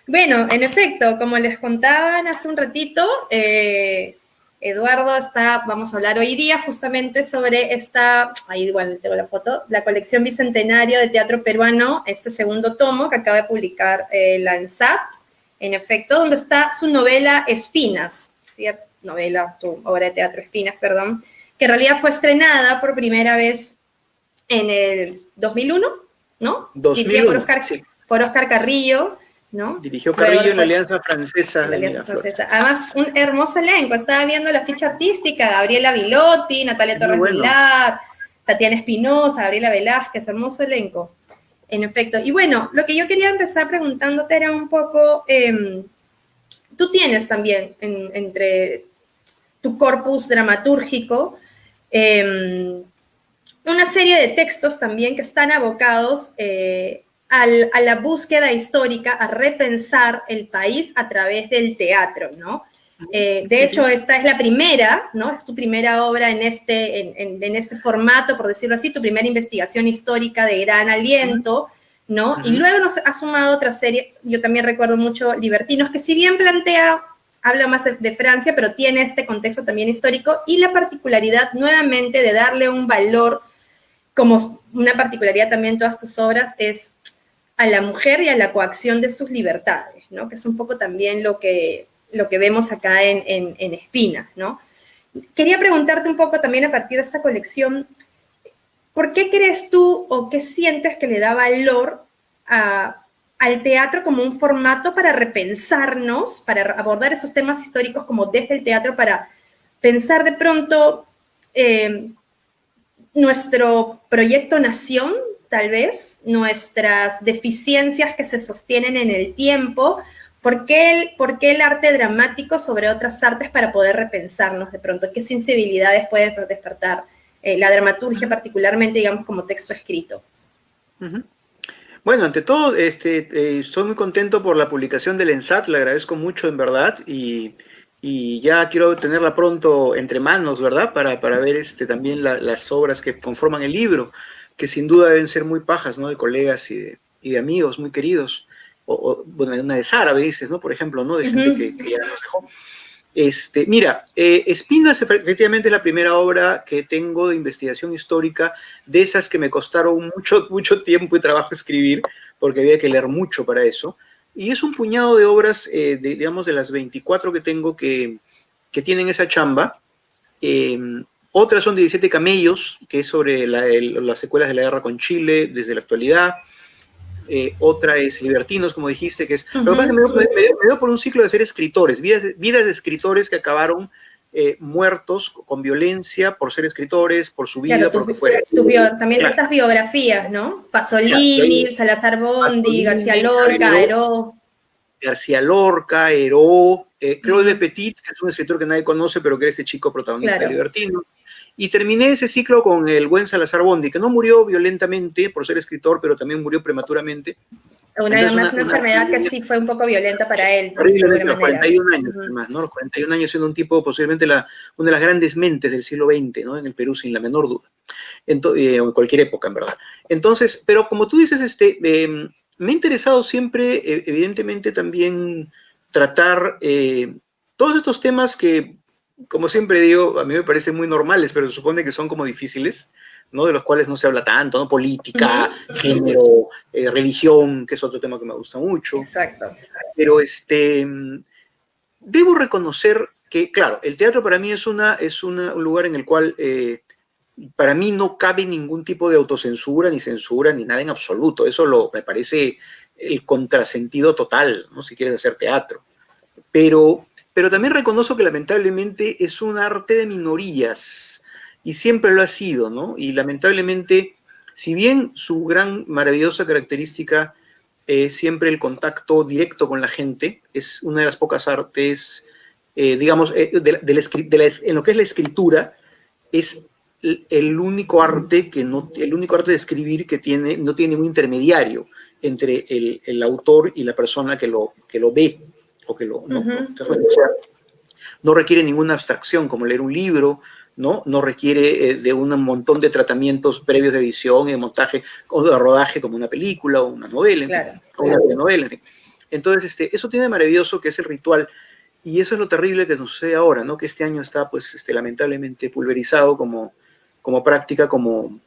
Bueno, en efecto, como les contaban hace un ratito, Eduardo vamos a hablar hoy día justamente sobre ahí igual tengo la foto, la colección Bicentenario de Teatro Peruano, este segundo tomo que acaba de publicar la ENSAT, en efecto, donde está su novela Espinas, ¿cierto? Su obra de teatro Espinas, perdón, que en realidad fue estrenada por primera vez en el 2001, ¿no? 2001, dirigida por Oscar Carrillo, ¿no? Dirigió Carrillo en la Alianza Francesa de Miraflores. Además, un hermoso elenco. Estaba viendo la ficha artística, Gabriela Vilotti, Natalia Torres Vilar, Tatiana Espinosa, Gabriela Velázquez, hermoso elenco. En efecto. Y bueno, lo que yo quería empezar preguntándote era un poco, tú tienes también entre tu corpus dramatúrgico una serie de textos también que están abocados a la búsqueda histórica, a repensar el país a través del teatro, ¿no? De hecho, esta es la primera, ¿no? Es tu primera obra en este formato, por decirlo así, tu primera investigación histórica de gran aliento, ¿no? Y luego nos ha sumado otra serie, yo también recuerdo mucho Libertinos, que si bien habla más de Francia, pero tiene este contexto también histórico y la particularidad nuevamente de darle un valor, como una particularidad también en todas tus obras, es a la mujer y a la coacción de sus libertades, ¿no? Que es un poco también lo que vemos acá en Espinas, ¿no? Quería preguntarte un poco también a partir de esta colección, ¿por qué crees tú o qué sientes que le da valor al teatro como un formato para repensarnos, para abordar esos temas históricos como desde el teatro, para pensar de pronto nuestro proyecto nación, tal vez, nuestras deficiencias que se sostienen en el tiempo? ¿Por qué el arte dramático sobre otras artes para poder repensarnos de pronto? ¿Qué sensibilidades puede despertar la dramaturgia, particularmente, digamos, como texto escrito? Bueno, ante todo, estoy muy contento por la publicación del ENSAT, le agradezco mucho, en verdad, y ya quiero tenerla pronto entre manos, ¿verdad? Para ver también las obras que conforman el libro, que sin duda deben ser muy pajas, ¿no? De colegas y de amigos muy queridos. Bueno, una de Sara, dices, ¿no? Por ejemplo, ¿no? De gente que ya nos dejó. Mira, Espinas efectivamente es la primera obra que tengo de investigación histórica, de esas que me costaron mucho tiempo y trabajo escribir, porque había que leer mucho para eso. Y es un puñado de obras, digamos, de las 24 que tengo que tienen esa chamba. Otras son 17 camellos, que es sobre las secuelas de la guerra con Chile desde la actualidad. Otra es Libertinos, como dijiste, que es... Lo que pasa es que me dio por un ciclo de ser escritores, vidas de escritores que acabaron muertos con violencia por ser escritores, por su vida, claro, por lo que fuera. También estas biografías, ¿no? Pasolini, Salazar Bondi, García Lorca, Heró. García Lorca, Heró, Claude Le Petit, que es un escritor que nadie conoce, pero que era ese chico protagonista de Libertino. Y terminé ese ciclo con el buen Salazar Bondi, que no murió violentamente por ser escritor, pero también murió prematuramente. Una enfermedad que sí fue un poco violenta para él. Horriblemente, los 41 años, además, ¿no? Los 41 años siendo un tipo posiblemente una de las grandes mentes del siglo XX, ¿no? En el Perú, sin la menor duda. En cualquier época, en verdad. Entonces, pero como tú dices, me ha interesado siempre, evidentemente, también tratar todos estos temas que, como siempre digo, a mí me parecen muy normales, pero se supone que son como difíciles, ¿no? De los cuales no se habla tanto, ¿no? Política, género, religión, que es otro tema que me gusta mucho. Exacto. Pero debo reconocer que, claro, el teatro para mí es un lugar en el cual para mí no cabe ningún tipo de autocensura, ni censura, ni nada en absoluto. Eso me parece el contrasentido total, ¿no? Si quieres hacer teatro. Pero también reconozco que lamentablemente es un arte de minorías, y siempre lo ha sido, ¿no? Y lamentablemente, si bien su gran, maravillosa característica es siempre el contacto directo con la gente, es una de las pocas artes, digamos, en lo que es la escritura, es el único arte de escribir que no tiene un intermediario entre el autor y la persona que lo ve, o que no requiere ninguna abstracción, como leer un libro, no requiere de un montón de tratamientos previos de edición y de montaje o de rodaje como una película o una novela, en fin, o una telenovela, en fin. Entonces, eso tiene de maravilloso que es el ritual, y eso es lo terrible que nos sucede ahora, ¿no? Que este año está, pues, lamentablemente pulverizado como práctica, como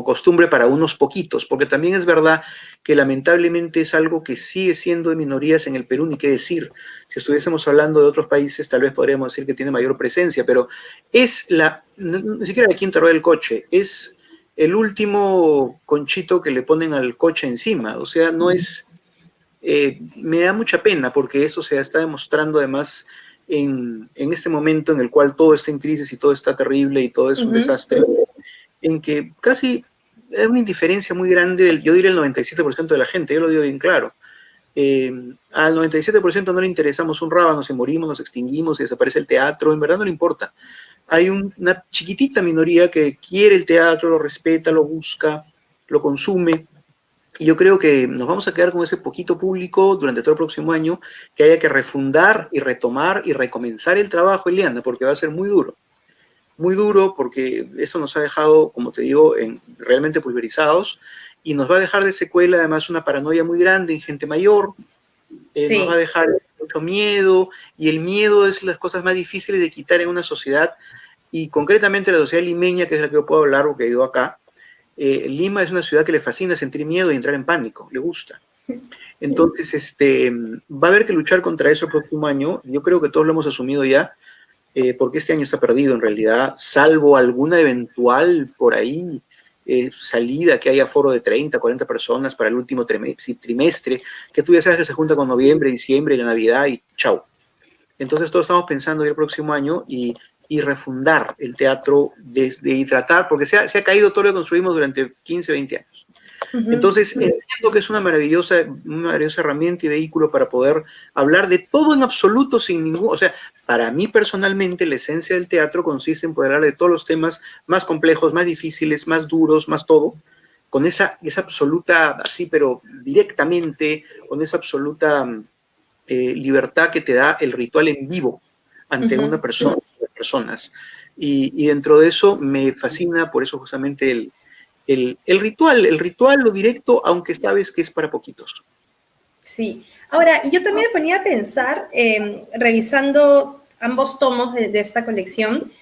costumbre para unos poquitos, porque también es verdad que lamentablemente es algo que sigue siendo de minorías en el Perú, ni qué decir. Si estuviésemos hablando de otros países, tal vez podríamos decir que tiene mayor presencia, pero es ni siquiera la quinta rueda del coche, es el último conchito que le ponen al coche encima, o sea, no es... me da mucha pena porque eso se está demostrando además en este momento en el cual todo está en crisis y todo está terrible y todo es un desastre, en que casi hay una indiferencia muy grande, yo diría el 97% de la gente, yo lo digo bien claro. Al 97% no le interesamos un rábano, si morimos, nos extinguimos, si desaparece el teatro, en verdad no le importa. Hay una chiquitita minoría que quiere el teatro, lo respeta, lo busca, lo consume, y yo creo que nos vamos a quedar con ese poquito público durante todo el próximo año, que haya que refundar y retomar y recomenzar el trabajo, Eliana, porque va a ser muy duro porque eso nos ha dejado, como te digo, realmente pulverizados, y nos va a dejar de secuela además una paranoia muy grande en gente mayor, Sí. nos va a dejar mucho miedo, y el miedo es las cosas más difíciles de quitar en una sociedad, y concretamente la sociedad limeña, que es la que yo puedo hablar porque he ido acá. Lima es una ciudad que le fascina sentir miedo y entrar en pánico, le gusta. Entonces, va a haber que luchar contra eso el próximo año, yo creo que todos lo hemos asumido ya, porque este año está perdido en realidad, salvo alguna eventual por ahí salida que haya foro de 30, 40 personas para el último trimestre, que tú ya sabes que se junta con noviembre, diciembre y la Navidad y chao. Entonces todos estamos pensando en el próximo año y refundar el teatro y tratar, porque se ha caído todo lo que construimos durante 15, 20 años. Entonces, entiendo que es una maravillosa herramienta y vehículo para poder hablar de todo en absoluto sin ningún... O sea, para mí personalmente la esencia del teatro consiste en poder hablar de todos los temas más complejos, más difíciles, más duros, más todo, con esa absoluta, así, pero directamente, con esa absoluta libertad que te da el ritual en vivo ante una persona, personas. Y dentro de eso me fascina, por eso justamente el ritual, lo directo, aunque sabes que es para poquitos. Sí. Ahora, yo también me ponía a pensar, revisando ambos tomos de esta colección,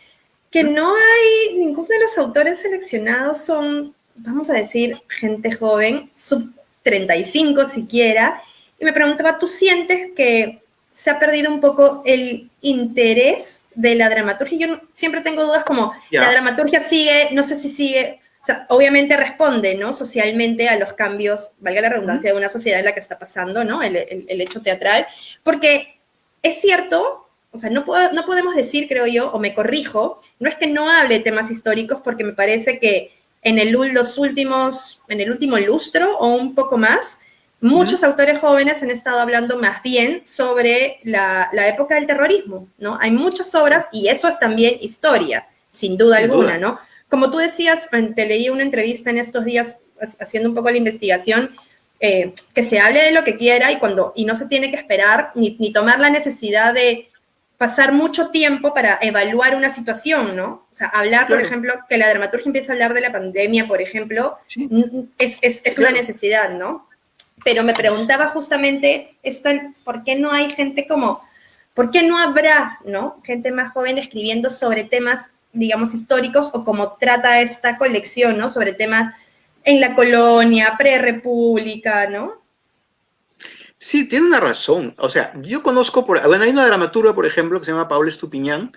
que no hay, ninguno de los autores seleccionados son, vamos a decir, gente joven, sub 35 siquiera, y me preguntaba, ¿tú sientes que se ha perdido un poco el interés de la dramaturgia? Yo siempre tengo dudas como, la dramaturgia sigue, no sé si sigue... O sea, obviamente responde, ¿no? Socialmente a los cambios, valga la redundancia, de una sociedad en la que está pasando, ¿no? El hecho teatral. Porque es cierto, o sea, no podemos decir, creo yo, o me corrijo, no es que no hable de temas históricos, porque me parece que en el último lustro o un poco más, muchos autores jóvenes han estado hablando más bien sobre la época del terrorismo, ¿no? Hay muchas obras, y eso es también historia, sin duda alguna, ¿no? Como tú decías, te leí una entrevista en estos días haciendo un poco la investigación, que se hable de lo que quiera y no se tiene que esperar ni tomar la necesidad de pasar mucho tiempo para evaluar una situación, ¿no? O sea, hablar, por ejemplo, que la dramaturgia empiece a hablar de la pandemia, por ejemplo, es una necesidad, ¿no? Pero me preguntaba justamente, ¿por qué no hay gente por qué no habrá, ¿no? Gente más joven escribiendo sobre temas, digamos, históricos, o como trata esta colección, ¿no? Sobre temas en la colonia, prerrepública, ¿no? Sí, tiene una razón. O sea, yo conozco, hay una dramaturga, por ejemplo, que se llama Paola Estupiñán,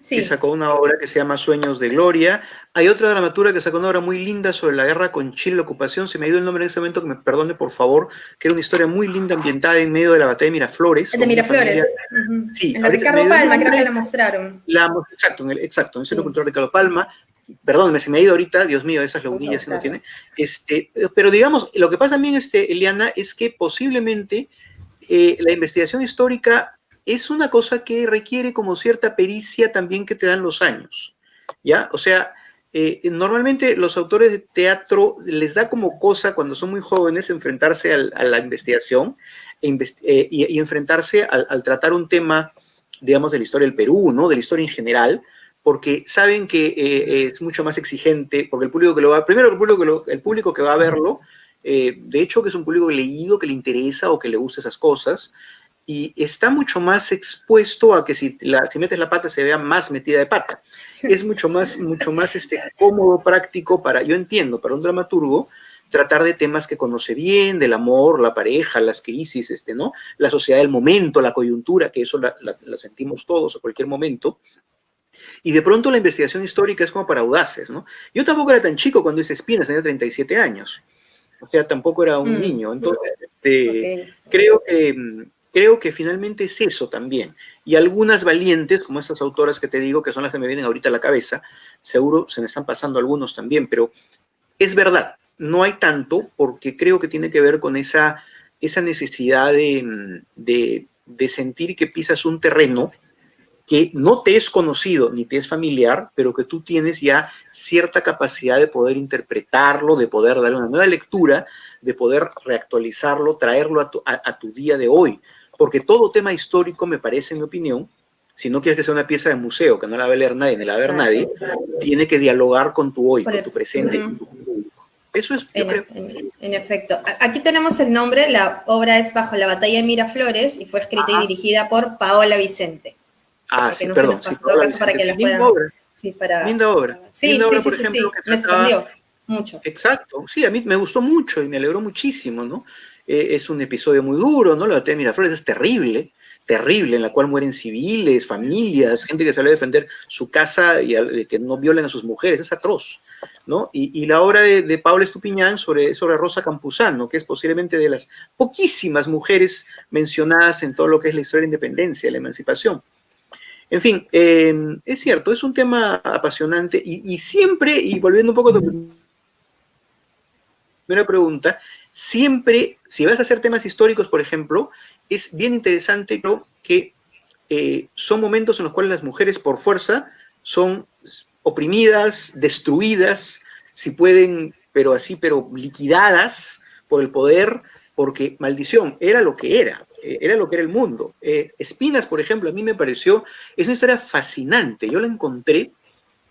que sacó una obra que se llama Sueños de Gloria. Hay otra dramaturga que sacó una obra muy linda sobre la guerra con Chile, la ocupación. Se me ha ido el nombre en este momento, que me perdone, por favor, que era una historia muy linda ambientada en medio de la batalla de Miraflores. De Miraflores. Sí, en la Ricardo Palma, creo que la mostraron. Exacto, en el Centro Cultural Ricardo Palma. Perdón, se me ha ido ahorita, Dios mío, esas lagunillas que no tiene. Pero digamos, lo que pasa también, Eliana, es que posiblemente la investigación histórica es una cosa que requiere como cierta pericia también que te dan los años, ¿ya? O sea, normalmente los autores de teatro les da como cosa cuando son muy jóvenes enfrentarse a la investigación y enfrentarse al tratar un tema, digamos, de la historia del Perú, ¿no? De la historia en general, porque saben que es mucho más exigente, porque el público que lo va, primero el público que va a verlo De hecho, que es un público leído, que le interesa o que le gusta esas cosas, y está mucho más expuesto a que si metes la pata se vea más metida de pata. Es mucho más cómodo, práctico para, yo entiendo, para un dramaturgo, tratar de temas que conoce bien, del amor, la pareja, las crisis, ¿no? La sociedad del momento, la coyuntura, que eso la sentimos todos a cualquier momento. Y de pronto la investigación histórica es como para audaces, ¿no? Yo tampoco era tan chico cuando hice Espinas, tenía 37 años. O sea, tampoco era un niño. Entonces, creo que finalmente es eso también. Y algunas valientes, como estas autoras que te digo, que son las que me vienen ahorita a la cabeza, seguro se me están pasando algunos también, pero es verdad, no hay tanto, porque creo que tiene que ver con esa necesidad de sentir que pisas un terreno que no te es conocido ni te es familiar, pero que tú tienes ya cierta capacidad de poder interpretarlo, de poder darle una nueva lectura, de poder reactualizarlo, traerlo a tu día de hoy. Porque todo tema histórico, me parece, en mi opinión, si no quieres que sea una pieza de museo, que no la va a leer nadie, ni la va a ver nadie, tiene que dialogar con tu hoy, con tu presente, con tu público. Eso es, yo creo. En efecto. Aquí tenemos el nombre, la obra es Bajo la batalla de Miraflores y fue escrita y dirigida por Paola Vicente. Sí, perdón. Para que los puedan... Obra. Sí, para... Linda obra. Sí, linda obra, sí, por ejemplo, sí. Me sorprendió mucho. Exacto. Sí, a mí me gustó mucho y me alegró muchísimo, ¿no? Es un episodio muy duro, ¿no? La batalla de Miraflores es terrible, en la cual mueren civiles, familias, gente que sale a defender su casa y que no violen a sus mujeres, es atroz, ¿no? Y la obra de Paula Estupiñán sobre Rosa Campuzano, que es posiblemente de las poquísimas mujeres mencionadas en todo lo que es la historia de la independencia, la emancipación. En fin, es cierto, es un tema apasionante y siempre, y volviendo un poco a tu primera pregunta, siempre, si vas a hacer temas históricos, por ejemplo, es bien interesante que son momentos en los cuales las mujeres por fuerza son oprimidas, destruidas, si pueden, pero liquidadas por el poder, porque, maldición, era lo que era el mundo. Espinas, por ejemplo, a mí me pareció, es una historia fascinante. Yo la encontré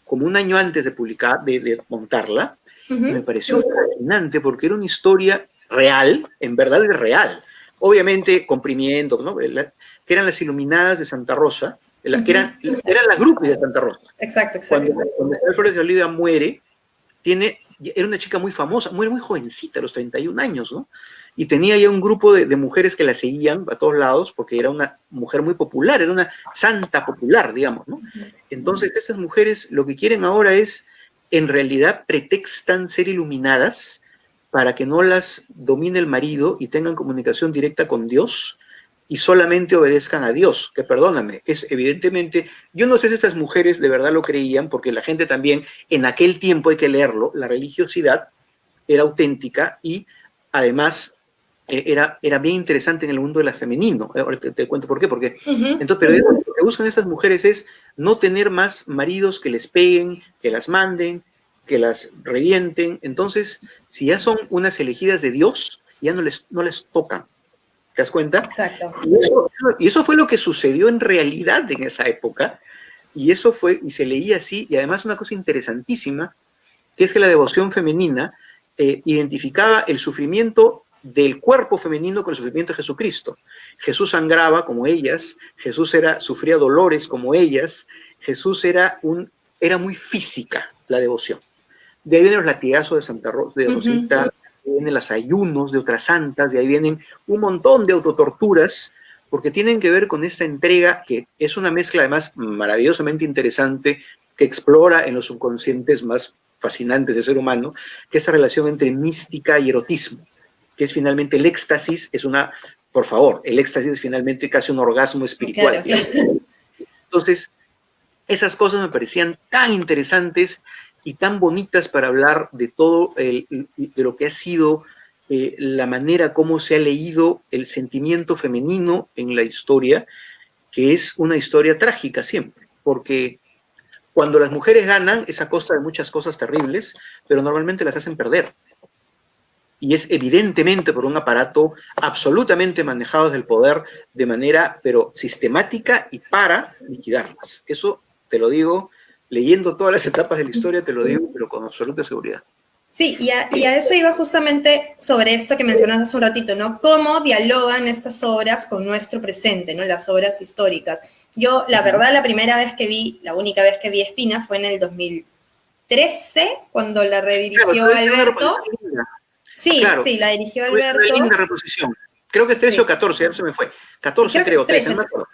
como un año antes de montarla, y me pareció fascinante porque era una historia real, en verdad es real. Obviamente comprimiendo, ¿no? Que eran las Iluminadas de Santa Rosa, que eran las groupies de Santa Rosa. Exacto. Cuando Flores de Olivia muere, era una chica muy famosa, muere muy jovencita, a los 31 años, ¿no? Y tenía ya un grupo de mujeres que la seguían a todos lados, porque era una mujer muy popular, era una santa popular, digamos, ¿no? Entonces, estas mujeres lo que quieren ahora es, en realidad, pretextan ser iluminadas para que no las domine el marido y tengan comunicación directa con Dios y solamente obedezcan a Dios, que perdóname, es evidentemente, yo no sé si estas mujeres de verdad lo creían, porque la gente también, en aquel tiempo hay que leerlo, la religiosidad era auténtica y además era bien interesante en el mundo de la femenino. Ahora te cuento por qué, entonces, pero lo que buscan estas mujeres es no tener más maridos que les peguen, que las manden, que las revienten. Entonces, si ya son unas elegidas de Dios, ya no les tocan. ¿Te das cuenta? Exacto. Y eso fue lo que sucedió en realidad en esa época, y se leía así, y además una cosa interesantísima, que es que la devoción femenina identificaba el sufrimiento del cuerpo femenino con el sufrimiento de Jesucristo. Jesús sangraba como ellas, sufría dolores como ellas, Jesús era muy física la devoción. De ahí vienen los latigazos de Santa Rosa, de Rosita, de ahí vienen los ayunos de otras santas, de ahí vienen un montón de autotorturas, porque tienen que ver con esta entrega, que es una mezcla además maravillosamente interesante, que explora en los subconscientes más fascinantes del ser humano, que es esta relación entre mística y erotismo, que es finalmente el éxtasis, el éxtasis es finalmente casi un orgasmo espiritual. Claro. Entonces, esas cosas me parecían tan interesantes y tan bonitas para hablar de todo, de lo que ha sido la manera como se ha leído el sentimiento femenino en la historia, que es una historia trágica siempre, porque cuando las mujeres ganan es a costa de muchas cosas terribles, pero normalmente las hacen perder. Y es evidentemente por un aparato absolutamente manejado desde el poder de manera, pero sistemática y para liquidarlas. Eso te lo digo, leyendo todas las etapas de la historia, te lo digo, pero con absoluta seguridad. Sí, y a eso iba justamente sobre esto que mencionaste hace un ratito, ¿no? Cómo dialogan estas obras con nuestro presente, ¿no? Las obras históricas. Yo, la verdad, la única vez que vi Espina fue en el 2013, cuando la redirigió Claro, Alberto. Sí, claro, sí, la dirigió fue una Alberto. linda reposición. Creo que es 13 Sí, o 14, ya se me fue. sí, 14 creo que es creo, 13, no 13. me acuerdo.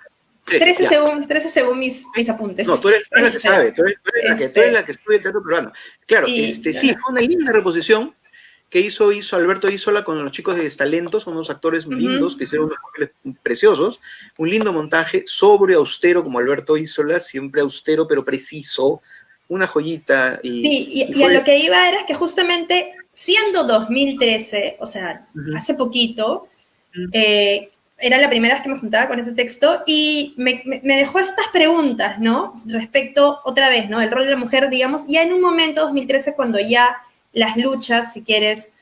13, ya. 13 según mis No, apuntes. tú eres la que sabe, tú eres la que estudia el teatro peruano. Claro, Y, no, sí, no. fue una linda reposición que hizo Alberto Isola con los chicos de Destalentos, unos actores lindos que hicieron unos papeles preciosos, un lindo montaje, sobrio, austero como Alberto Isola, siempre austero pero preciso, una joyita Sí, y y a lo fue... que iba era que justamente siendo 2013, o sea, Ujú, hace poquito, ujú. era la primera vez que me juntaba con ese texto y me dejó estas preguntas, ¿no? Respecto, otra vez, ¿no? El rol de la mujer, digamos, ya en un momento, 2013, cuando ya las luchas, si quieres,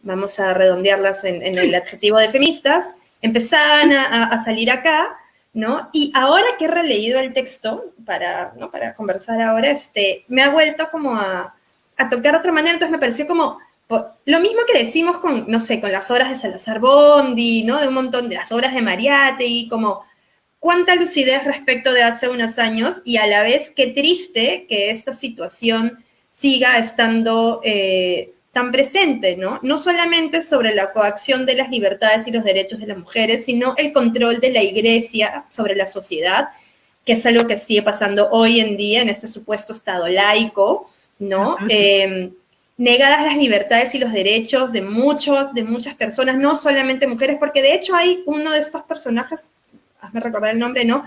vamos a redondearlas en el Sí, adjetivo de feministas, empezaban a salir acá, ¿no? Y ahora que he releído el texto para, ¿no? para conversar ahora, me ha vuelto como a tocar de otra manera, entonces me pareció como lo mismo que decimos con, no sé, con las obras de Salazar Bondi, ¿no? De un montón de las obras de Mariátegui, como cuánta lucidez respecto de hace unos años y a la vez qué triste que esta situación siga estando tan presente, ¿no? No solamente sobre la coacción de las libertades y los derechos de las mujeres, sino el control de la iglesia sobre la sociedad, que es algo que sigue pasando hoy en día en este supuesto Estado laico, ¿no? Negadas las libertades y los derechos de muchas personas, no solamente mujeres, porque de hecho hay uno de estos personajes, hazme recordar el nombre, ¿no?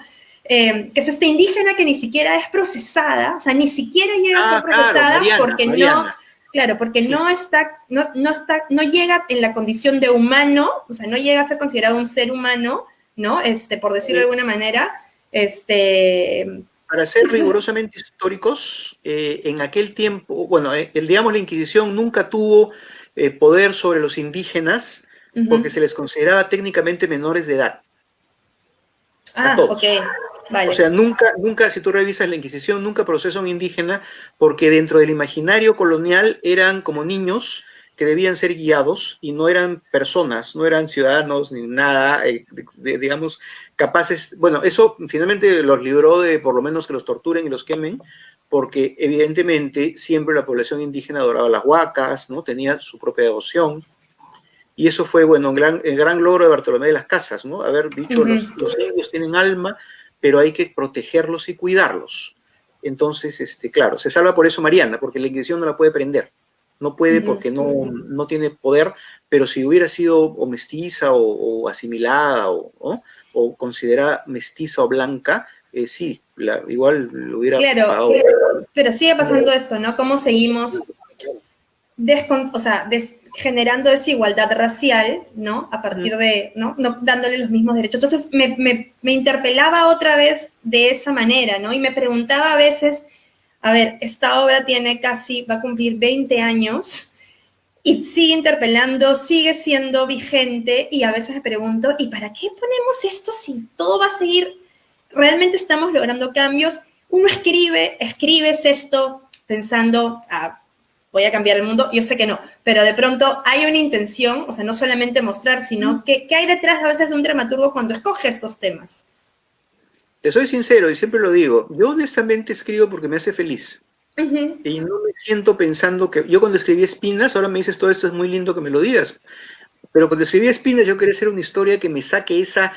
Que es esta indígena que ni siquiera es procesada, o sea, ni siquiera llega a ser claro, procesada porque no, Mariana, claro, porque sí. no llega en la condición de humano, o sea, no llega a ser considerado un ser humano, ¿no? Por decirlo de alguna manera, Para ser entonces, rigurosamente históricos, en aquel tiempo, bueno, digamos la Inquisición nunca tuvo poder sobre los indígenas porque se les consideraba técnicamente menores de edad, a ok, todos. O vale. sea, nunca, si tú revisas la Inquisición, nunca procesa a un indígena porque dentro del imaginario colonial eran como niños que debían ser guiados y no eran personas, no eran ciudadanos ni nada, digamos, capaces. Bueno, eso finalmente los libró de por lo menos que los torturen y los quemen, porque evidentemente siempre la población indígena adoraba las huacas, ¿no? Tenía su propia devoción. Y eso fue, bueno, el gran logro de Bartolomé de las Casas, ¿no? Haber dicho, los indios tienen alma, pero hay que protegerlos y cuidarlos. Entonces, claro, se salva por eso Mariana, porque la Inquisición no la puede prender. No puede porque no tiene poder, pero si hubiera sido o mestiza o asimilada o considerada mestiza o blanca, sí, igual lo hubiera Claro, pagado. pero sigue pasando esto, ¿no? ¿Cómo seguimos generando desigualdad racial, ¿no? A partir de, ¿no? Dándole los mismos derechos. Entonces me interpelaba otra vez de esa manera, ¿no? Y me preguntaba a veces, a ver, esta obra va a cumplir 20 años y sigue interpelando, sigue siendo vigente y a veces me pregunto, ¿y para qué ponemos esto si todo va a seguir? ¿Realmente estamos logrando cambios? Uno escribes esto pensando, voy a cambiar el mundo, yo sé que no, pero de pronto hay una intención, o sea, no solamente mostrar, sino ¿qué hay detrás a veces de un dramaturgo cuando escoge estos temas? Te soy sincero y siempre lo digo, yo honestamente escribo porque me hace feliz. Y no me siento pensando que yo cuando escribí Espinas, ahora me dices todo esto es muy lindo que me lo digas, pero cuando escribí Espinas yo quería hacer una historia que me saque esa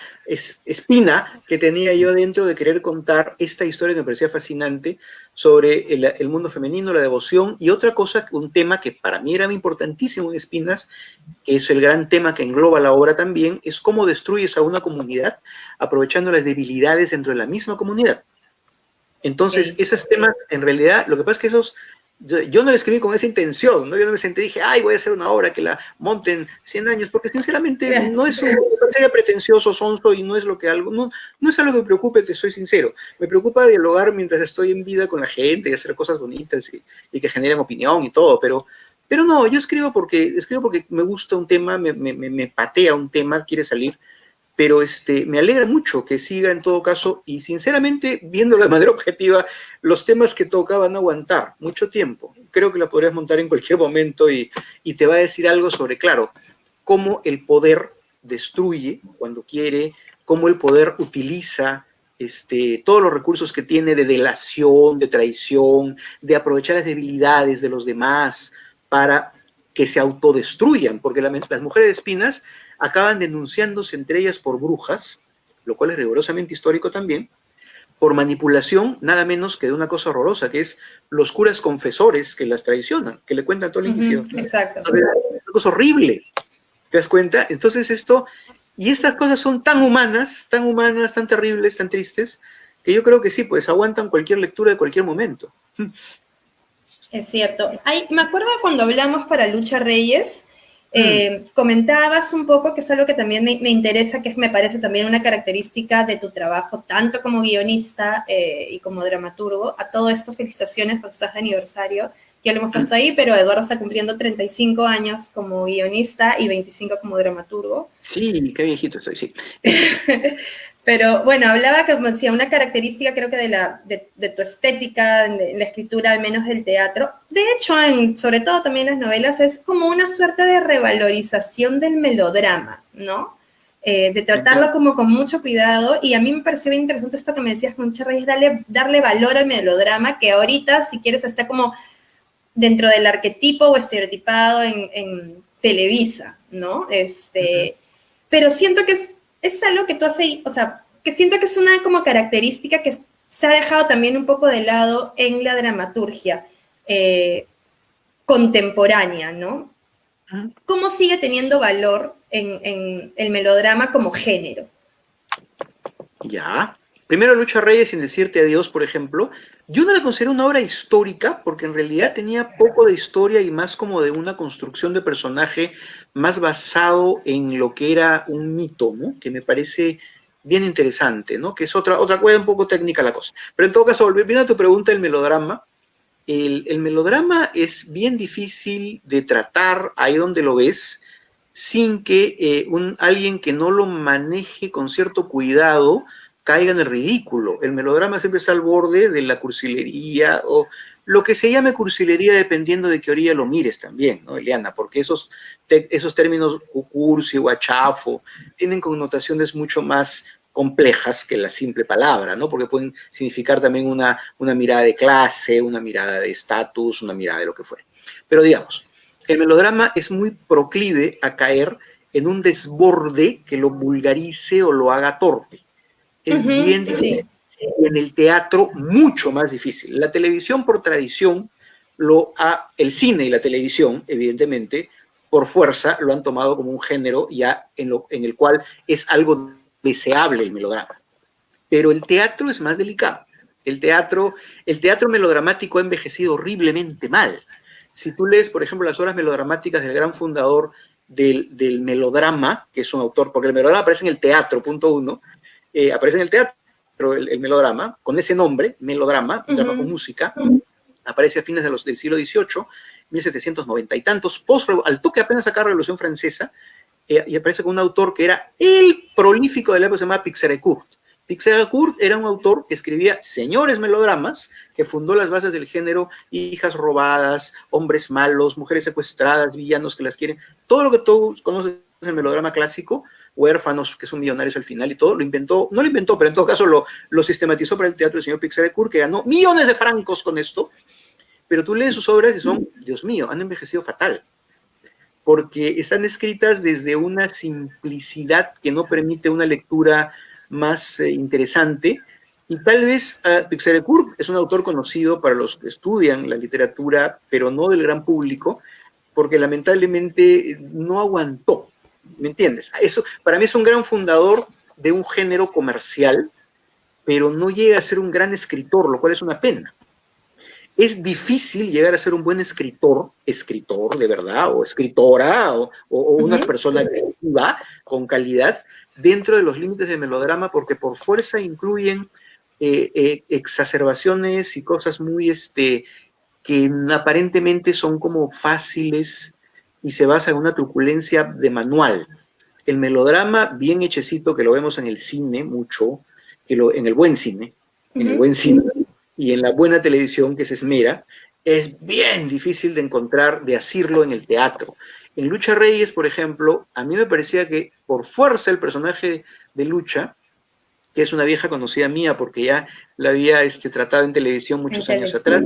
espina que tenía yo dentro de querer contar esta historia que me parecía fascinante sobre el mundo femenino, la devoción y otra cosa, un tema que para mí era importantísimo en Espinas, que es el gran tema que engloba la obra también, es cómo destruyes a una comunidad aprovechando las debilidades dentro de la misma comunidad. Entonces, Okay. esos temas, en realidad, lo que pasa es que yo no lo escribí con esa intención, ¿no? Yo no me senté y dije, ay, voy a hacer una obra que la monten 100 años, porque sinceramente Yeah. no es un sería pretencioso, sonso, y no es lo que algo, no es algo que me preocupe, te soy sincero. Me preocupa dialogar mientras estoy en vida con la gente y hacer cosas bonitas y que generen opinión y todo, pero no, yo escribo porque me gusta un tema, me patea un tema, quiere salir, pero me alegra mucho que siga en todo caso, y sinceramente, viéndolo de manera objetiva, los temas que toca van a aguantar mucho tiempo. Creo que la podrías montar en cualquier momento y te va a decir algo sobre, claro, cómo el poder destruye cuando quiere, cómo el poder utiliza todos los recursos que tiene de delación, de traición, de aprovechar las debilidades de los demás para que se autodestruyan, porque las mujeres de espinas acaban denunciándose entre ellas por brujas, lo cual es rigurosamente histórico también, por manipulación, nada menos que de una cosa horrorosa, que es los curas confesores que las traicionan, que le cuentan todo el inicio. Exacto. Entonces, es una cosa horrible, ¿te das cuenta? Entonces estas cosas son tan humanas, tan terribles, tan tristes, que yo creo que sí, pues aguantan cualquier lectura de cualquier momento. Es cierto. Me acuerdo cuando hablamos para Lucha Reyes, comentabas un poco, que es algo que también me interesa, que me parece también una característica de tu trabajo, tanto como guionista y como dramaturgo. A todo esto, felicitaciones porque estás de aniversario. Ya lo hemos puesto ahí, pero Eduardo está cumpliendo 35 años como guionista y 25 como dramaturgo. Sí, qué viejito estoy, sí. Pero bueno, hablaba, como decía, una característica creo que de tu estética, de la escritura, al menos del teatro. De hecho, sobre todo también las novelas, es como una suerte de revalorización del melodrama, ¿no? De tratarlo como con mucho cuidado. Y a mí me pareció bien interesante esto que me decías con Lucha Reyes, darle valor al melodrama, que ahorita, si quieres, está como dentro del arquetipo o estereotipado en Televisa, ¿no? Pero siento que es algo que tú haces, o sea, que siento que es una como característica que se ha dejado también un poco de lado en la dramaturgia contemporánea, ¿no? ¿Cómo sigue teniendo valor en el melodrama como género? Ya. Primero Lucha Reyes, sin decirte adiós, por ejemplo, yo no la considero una obra histórica porque en realidad tenía poco de historia y más como de una construcción de personaje más basado en lo que era un mito, ¿no? Que me parece bien interesante, ¿no? Que es otra cosa un poco técnica la cosa. Pero en todo caso, volviendo a tu pregunta, el melodrama es bien difícil de tratar ahí donde lo ves sin que alguien que no lo maneje con cierto cuidado caiga en el ridículo. El melodrama siempre está al borde de la cursilería o lo que se llame cursilería dependiendo de qué orilla lo mires también, ¿no, Eliana? Porque esos términos cursi o achafo tienen connotaciones mucho más complejas que la simple palabra, ¿no? Porque pueden significar también una mirada de clase, una mirada de estatus, una mirada de lo que fuera. Pero digamos, el melodrama es muy proclive a caer en un desborde que lo vulgarice o lo haga torpe. Es bien difícil. Sí. Y en el teatro mucho más difícil. La televisión por tradición, el cine y la televisión, evidentemente, por fuerza lo han tomado como un género ya en el cual es algo deseable el melodrama. Pero el teatro es más delicado. El teatro melodramático ha envejecido horriblemente mal. Si tú lees, por ejemplo, las obras melodramáticas del gran fundador del melodrama, que es un autor, porque el melodrama aparece en el teatro, punto uno, aparece en el teatro el melodrama, con ese nombre, melodrama, drama con música, aparece a fines del siglo XVIII, 1790 y tantos, al toque apenas acá la Revolución Francesa, y aparece con un autor que era el prolífico de la época, se llamaba Pixérécourt. Pixérécourt era un autor que escribía señores melodramas, que fundó las bases del género, hijas robadas, hombres malos, mujeres secuestradas, villanos que las quieren, todo lo que tú conoces del melodrama clásico, huérfanos que son millonarios al final y todo, no lo inventó, pero en todo caso lo sistematizó para el teatro el señor Pixérécourt, que ganó millones de francos con esto, pero tú lees sus obras y son, Dios mío, han envejecido fatal, porque están escritas desde una simplicidad que no permite una lectura más interesante, y tal vez Pixérécourt es un autor conocido para los que estudian la literatura, pero no del gran público, porque lamentablemente no aguantó. ¿Me entiendes? Eso, para mí es un gran fundador de un género comercial, pero no llega a ser un gran escritor, lo cual es una pena. Es difícil llegar a ser un buen escritor de verdad, o escritora, o una persona creativa, con calidad, dentro de los límites del melodrama, porque por fuerza incluyen exacerbaciones y cosas muy, que aparentemente son como fáciles, y se basa en una truculencia de manual. el melodrama bien hechecito, que lo vemos en el cine mucho, en el buen cine, en el buen cine y en la buena televisión que se esmera, es bien difícil de encontrar, de asirlo en el teatro. En Lucha Reyes, por ejemplo, a mí me parecía que por fuerza el personaje de Lucha, que es una vieja conocida mía porque ya la había tratado en televisión muchos años atrás,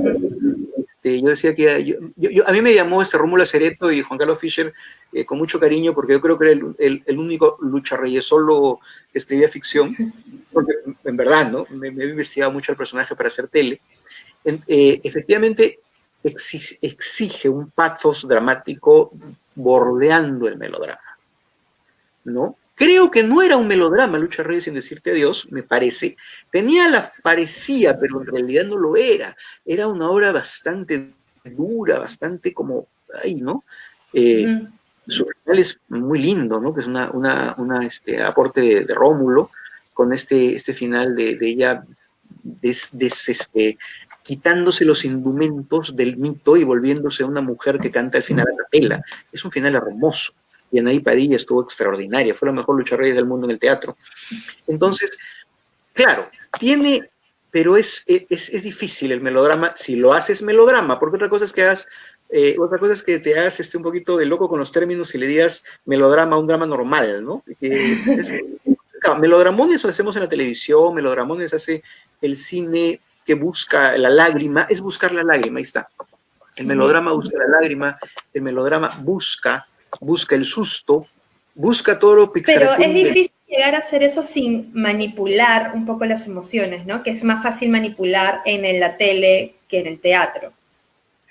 yo decía que a mí me llamó Rómulo Acereto y Juan Carlos Fischer con mucho cariño porque yo creo que era el único Lucha Reyesólogo que escribía ficción, porque en verdad, ¿no? Me he investigado mucho el personaje para hacer tele. Efectivamente exige un pathos dramático bordeando el melodrama, ¿no? Creo que no era un melodrama Lucha Reyes sin decirte adiós, me parece. Parecía, pero en realidad no lo era. Era una obra bastante dura, bastante como, ay, ¿no? Su final es muy lindo, ¿no? Que es aporte de Rómulo, con este final de ella quitándose los indumentos del mito y volviéndose una mujer que canta al final a capela. Es un final hermoso. Y Anaí Padilla estuvo extraordinaria, fue la mejor Lucha Reyes del mundo en el teatro. Entonces, claro, pero es difícil el melodrama, si lo haces melodrama, porque otra cosa es que te hagas un poquito de loco con los términos y le digas melodrama a un drama normal, ¿no? Claro, melodramones lo hacemos en la televisión, melodramones hace el cine que busca la lágrima, es buscar la lágrima, ahí está. El melodrama busca la lágrima, el melodrama busca el susto, busca todo lo Pero es difícil llegar a hacer eso sin manipular un poco las emociones, ¿no? Que es más fácil manipular en la tele que en el teatro.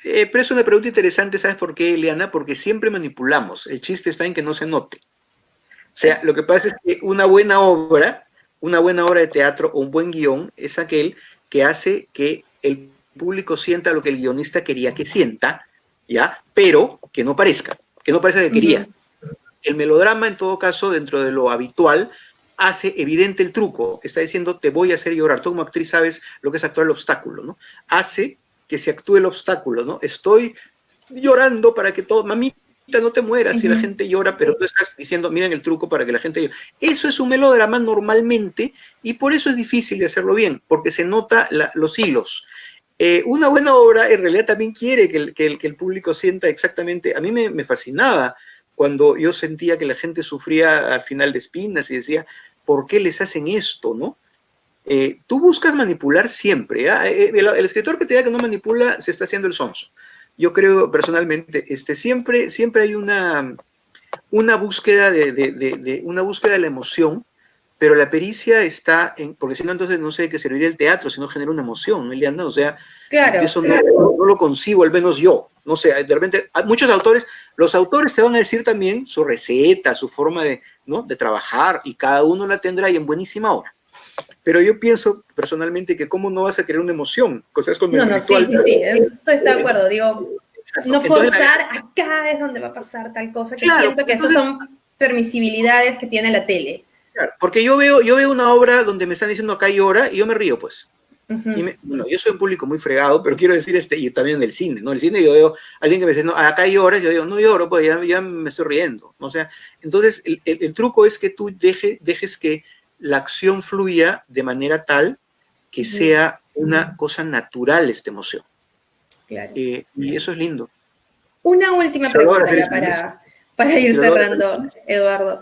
Pero es una pregunta interesante, ¿sabes por qué, Eliana? Porque siempre manipulamos, el chiste está en que no se note. O sea, lo que pasa es que una buena obra de teatro o un buen guión es aquel que hace que el público sienta lo que el guionista quería que sienta, ¿ya? Pero que no parezca que quería. El melodrama, en todo caso, dentro de lo habitual, hace evidente el truco. Está diciendo, te voy a hacer llorar. Tú como actriz sabes lo que es actuar el obstáculo, ¿no? Hace que se actúe el obstáculo, ¿no? Estoy llorando para que todo... Mamita, no te mueras si la gente llora, pero tú estás diciendo, miren el truco para que la gente llore. Eso es un melodrama normalmente y por eso es difícil de hacerlo bien, porque se nota los hilos. Una buena obra en realidad también quiere que el público sienta exactamente... A mí me fascinaba cuando yo sentía que la gente sufría al final de espinas y decía, ¿por qué les hacen esto, no? Tú buscas manipular siempre. El escritor que te diga que no manipula se está haciendo el sonso. Yo creo personalmente, siempre hay una búsqueda una búsqueda de la emoción, pero la pericia está en, porque si no, entonces no sé de qué serviría el teatro, si no genera una emoción, ¿no, Eliana? O sea, claro, eso no lo concibo, al menos yo. No sé, de repente, muchos autores, los autores te van a decir también su receta, su forma de trabajar, y cada uno la tendrá y en buenísima hora. Pero yo pienso personalmente que cómo no vas a querer una emoción, cosas con el ritual. Sí, estoy de acuerdo, digo, exacto. No forzar, acá es donde va a pasar tal cosa, que claro, siento que esas son permisibilidades que tiene la tele. Claro, porque yo veo una obra donde me están diciendo acá llora y yo me río, pues. Bueno, yo soy un público muy fregado, pero quiero decir y también del cine, ¿no? El cine yo veo a alguien que me dice, no, acá lloras, yo digo, no lloro, pues ya me estoy riendo, ¿no? O sea, entonces el truco es que tú dejes que la acción fluya de manera tal que sea una cosa natural esta emoción. Claro. Y eso es lindo. Una última pregunta ya para ir cerrando, Eduardo.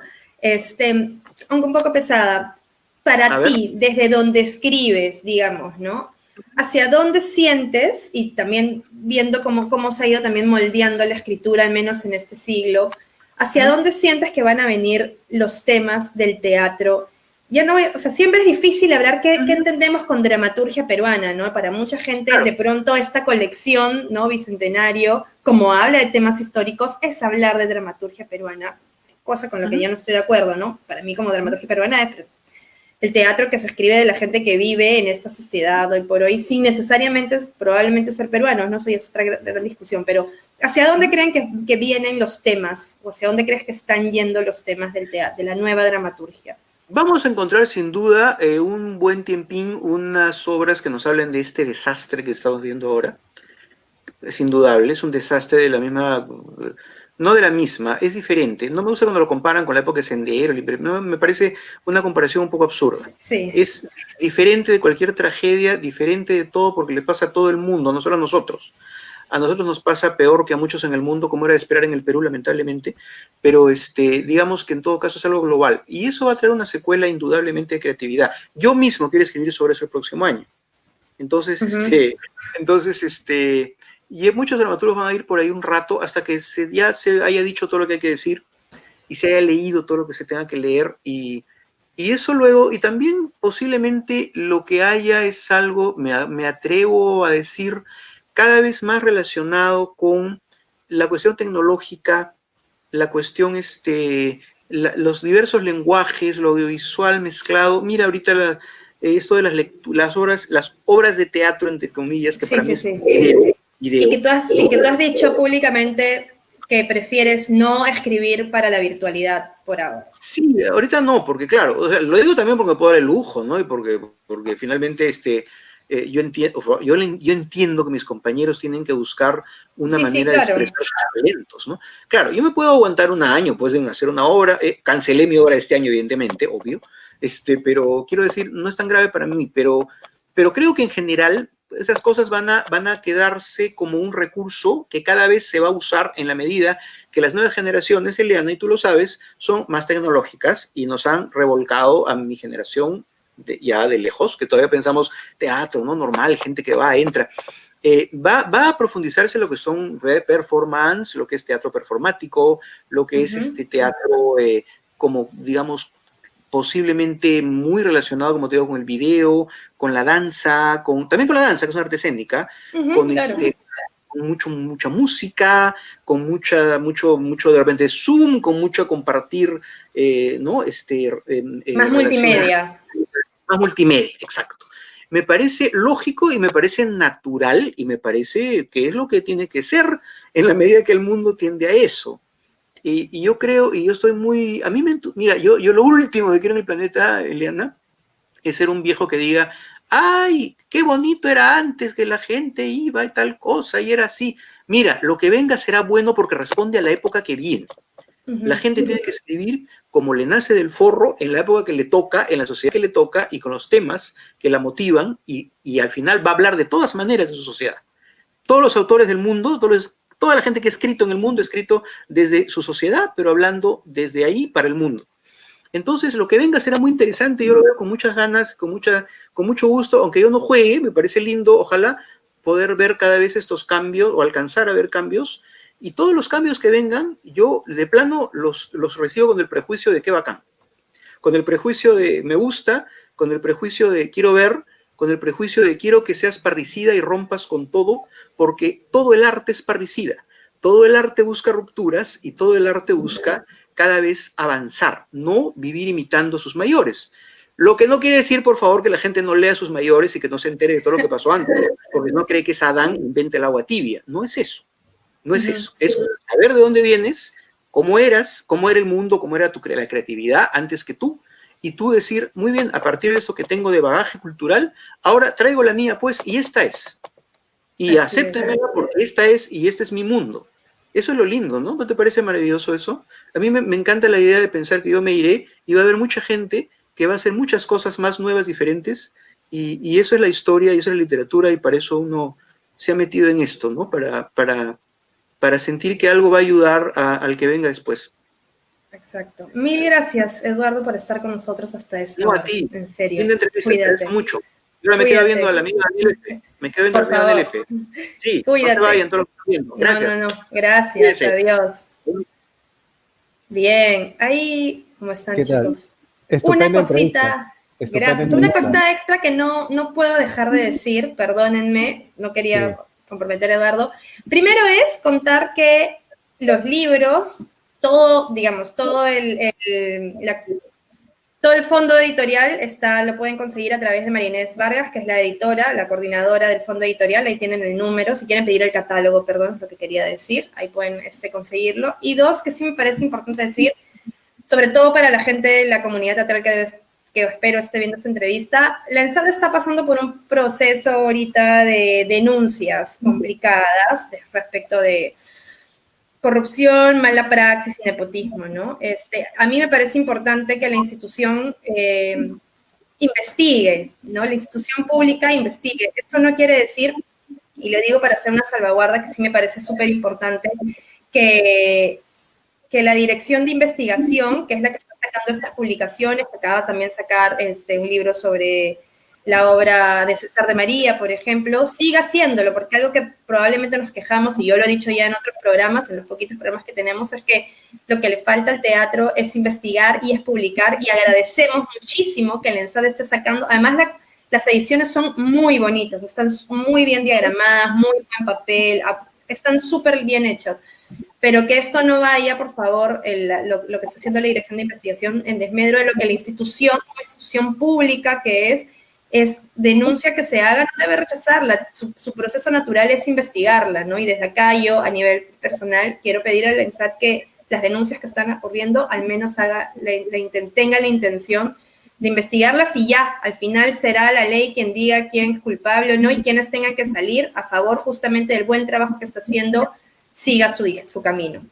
Aunque un poco pesada, para ti, desde donde escribes, digamos, ¿no? ¿Hacia dónde sientes, y también viendo cómo se ha ido también moldeando la escritura, al menos en este siglo, hacia dónde sientes que van a venir los temas del teatro? Ya no, o sea, siempre es difícil hablar qué entendemos con dramaturgia peruana, ¿no? Para mucha gente, claro, de pronto esta colección, ¿no? Bicentenario, como habla de temas históricos, es hablar de dramaturgia peruana, cosa con lo que yo no estoy de acuerdo, ¿no? Para mí como dramaturgia peruana es el teatro que se escribe de la gente que vive en esta sociedad hoy por hoy, sin necesariamente, probablemente ser peruanos, ¿no? Eso ya es otra gran discusión, pero ¿hacia dónde creen que vienen los temas? ¿O hacia dónde crees que están yendo los temas del teatro, de la nueva dramaturgia? Vamos a encontrar sin duda un buen tiempín, unas obras que nos hablen de este desastre que estamos viendo ahora. Es indudable, es un desastre de la misma no de la misma, es diferente. No me gusta cuando lo comparan con la época de Sendero, no, me parece una comparación un poco absurda. Sí. Es diferente de cualquier tragedia, diferente de todo porque le pasa a todo el mundo, no solo a nosotros. A nosotros nos pasa peor que a muchos en el mundo, como era de esperar en el Perú, lamentablemente, pero digamos que en todo caso es algo global. Y eso va a traer una secuela indudablemente de creatividad. Yo mismo quiero escribir sobre eso el próximo año. Entonces, y muchos dramaturgos van a ir por ahí un rato hasta que ya se haya dicho todo lo que hay que decir y se haya leído todo lo que se tenga que leer y eso luego, y también posiblemente lo que haya es algo, me atrevo a decir, cada vez más relacionado con la cuestión tecnológica, la cuestión, los diversos lenguajes, lo audiovisual mezclado. Mira, ahorita esto de las obras de teatro, entre comillas, que para mí es video. Y que tú has dicho públicamente que prefieres no escribir para la virtualidad por ahora. Sí, ahorita no, porque claro, o sea, lo digo también porque me puedo dar el lujo, ¿no? Y porque finalmente yo entiendo que mis compañeros tienen que buscar una manera de expresar sus talentos, ¿no? Claro, yo me puedo aguantar un año, pues, en hacer una obra, cancelé mi obra este año, evidentemente, obvio, pero quiero decir, no es tan grave para mí, pero creo que en general esas cosas van a quedarse como un recurso que cada vez se va a usar en la medida que las nuevas generaciones, Eliana, y tú lo sabes, son más tecnológicas y nos han revolcado a mi generación ya de lejos, que todavía pensamos teatro, ¿no? Normal, gente que va, entra. Va a profundizarse lo que son performance, lo que es teatro performático, lo que es teatro como, digamos, posiblemente muy relacionado, como te digo, con el video, con la danza, también con la danza, que es una arte escénica, con mucha música, con mucho de repente Zoom, con mucho compartir, ¿no? Más multimedia. Más multimedia, exacto. Me parece lógico y me parece natural y me parece que es lo que tiene que ser en la medida que el mundo tiende a eso. Y yo creo, y yo estoy muy, mira, yo lo último que quiero en el planeta, Eliana, es ser un viejo que diga, ay, qué bonito era antes que la gente iba y tal cosa y era así. Mira, lo que venga será bueno porque responde a la época que viene. La gente tiene que escribir como le nace del forro, en la época que le toca, en la sociedad que le toca y con los temas que la motivan y al final va a hablar de todas maneras de su sociedad. Todos los autores del mundo, toda la gente que ha escrito en el mundo ha escrito desde su sociedad, pero hablando desde ahí para el mundo. Entonces, lo que venga será muy interesante, yo lo veo con muchas ganas, con mucho gusto, aunque yo no juegue, me parece lindo, ojalá poder ver cada vez estos cambios o alcanzar a ver cambios, y todos los cambios que vengan, yo de plano los recibo con el prejuicio de qué bacán, con el prejuicio de me gusta, con el prejuicio de quiero ver, con el prejuicio de quiero que seas parricida y rompas con todo, porque todo el arte es parricida, todo el arte busca rupturas y todo el arte busca cada vez avanzar, no vivir imitando a sus mayores. Lo que no quiere decir, por favor, que la gente no lea a sus mayores y que no se entere de todo lo que pasó antes, porque no cree que es Adán inventa el agua tibia. No es eso. No es eso. Es saber de dónde vienes, cómo eras, cómo era el mundo, cómo era la creatividad antes que tú, y tú decir, muy bien, a partir de esto que tengo de bagaje cultural, ahora traigo la mía, pues, y esta es. Y acéptenmela porque esta es, y este es mi mundo. Eso es lo lindo, ¿no? ¿No te parece maravilloso eso? A mí me encanta la idea de pensar que yo me iré y va a haber mucha gente que va a hacer muchas cosas más nuevas, diferentes, y eso es la historia, y eso es la literatura, y para eso uno se ha metido en esto, ¿no? Para sentir que algo va a ayudar al que venga después. Exacto. Mil gracias, Eduardo, por estar con nosotros hasta esta hora. No, a ti. En serio. Linda entrevista, Cuídate. Mucho. Yo ahora me quedo viendo a la amiga del F. Me quedo viendo a la amiga del F. Sí, cuídate. No se vayan todos los que están viendo. Gracias. No. Gracias. Cuídate. Adiós. Bien. Ahí, ¿cómo están, chicos? Una cosita. Gracias. Una cosita extra que no puedo dejar de decir, perdónenme, no quería comprometer a Eduardo. Primero es contar que los libros, todo, digamos, todo el fondo editorial lo pueden conseguir a través de María Inés Vargas, que es la editora, la coordinadora del fondo editorial. Ahí tienen el número, si quieren pedir el catálogo, perdón, es lo que quería decir, ahí pueden conseguirlo. Y dos, que sí me parece importante decir, sobre todo para la gente de la comunidad teatral que espero esté viendo esta entrevista, la ENSAD está pasando por un proceso ahorita de denuncias complicadas respecto de corrupción, mala praxis y nepotismo, ¿no? A mí me parece importante que la institución investigue, ¿no? La institución pública investigue. Esto no quiere decir, y lo digo para hacer una salvaguarda que sí me parece súper importante, que la dirección de investigación, que es la que está sacando estas publicaciones, que acaba también de sacar un libro sobre la obra de César de María, por ejemplo, siga haciéndolo, porque algo que probablemente nos quejamos, y yo lo he dicho ya en otros programas, en los poquitos programas que tenemos, es que lo que le falta al teatro es investigar y es publicar, y agradecemos muchísimo que el ENSAT esté sacando, además las ediciones son muy bonitas, están muy bien diagramadas, muy buen papel, están súper bien hechas, pero que esto no vaya, por favor, lo que está haciendo la Dirección de Investigación en desmedro de lo que la institución, como institución pública que es denuncia que se haga, no debe rechazarla, su proceso natural es investigarla, ¿no? Y desde acá yo, a nivel personal, quiero pedir al ENSAT que las denuncias que están ocurriendo, al menos tenga la intención de investigarlas y ya, al final será la ley quien diga quién es culpable o no y quienes tengan que salir a favor justamente del buen trabajo que está haciendo, siga su camino.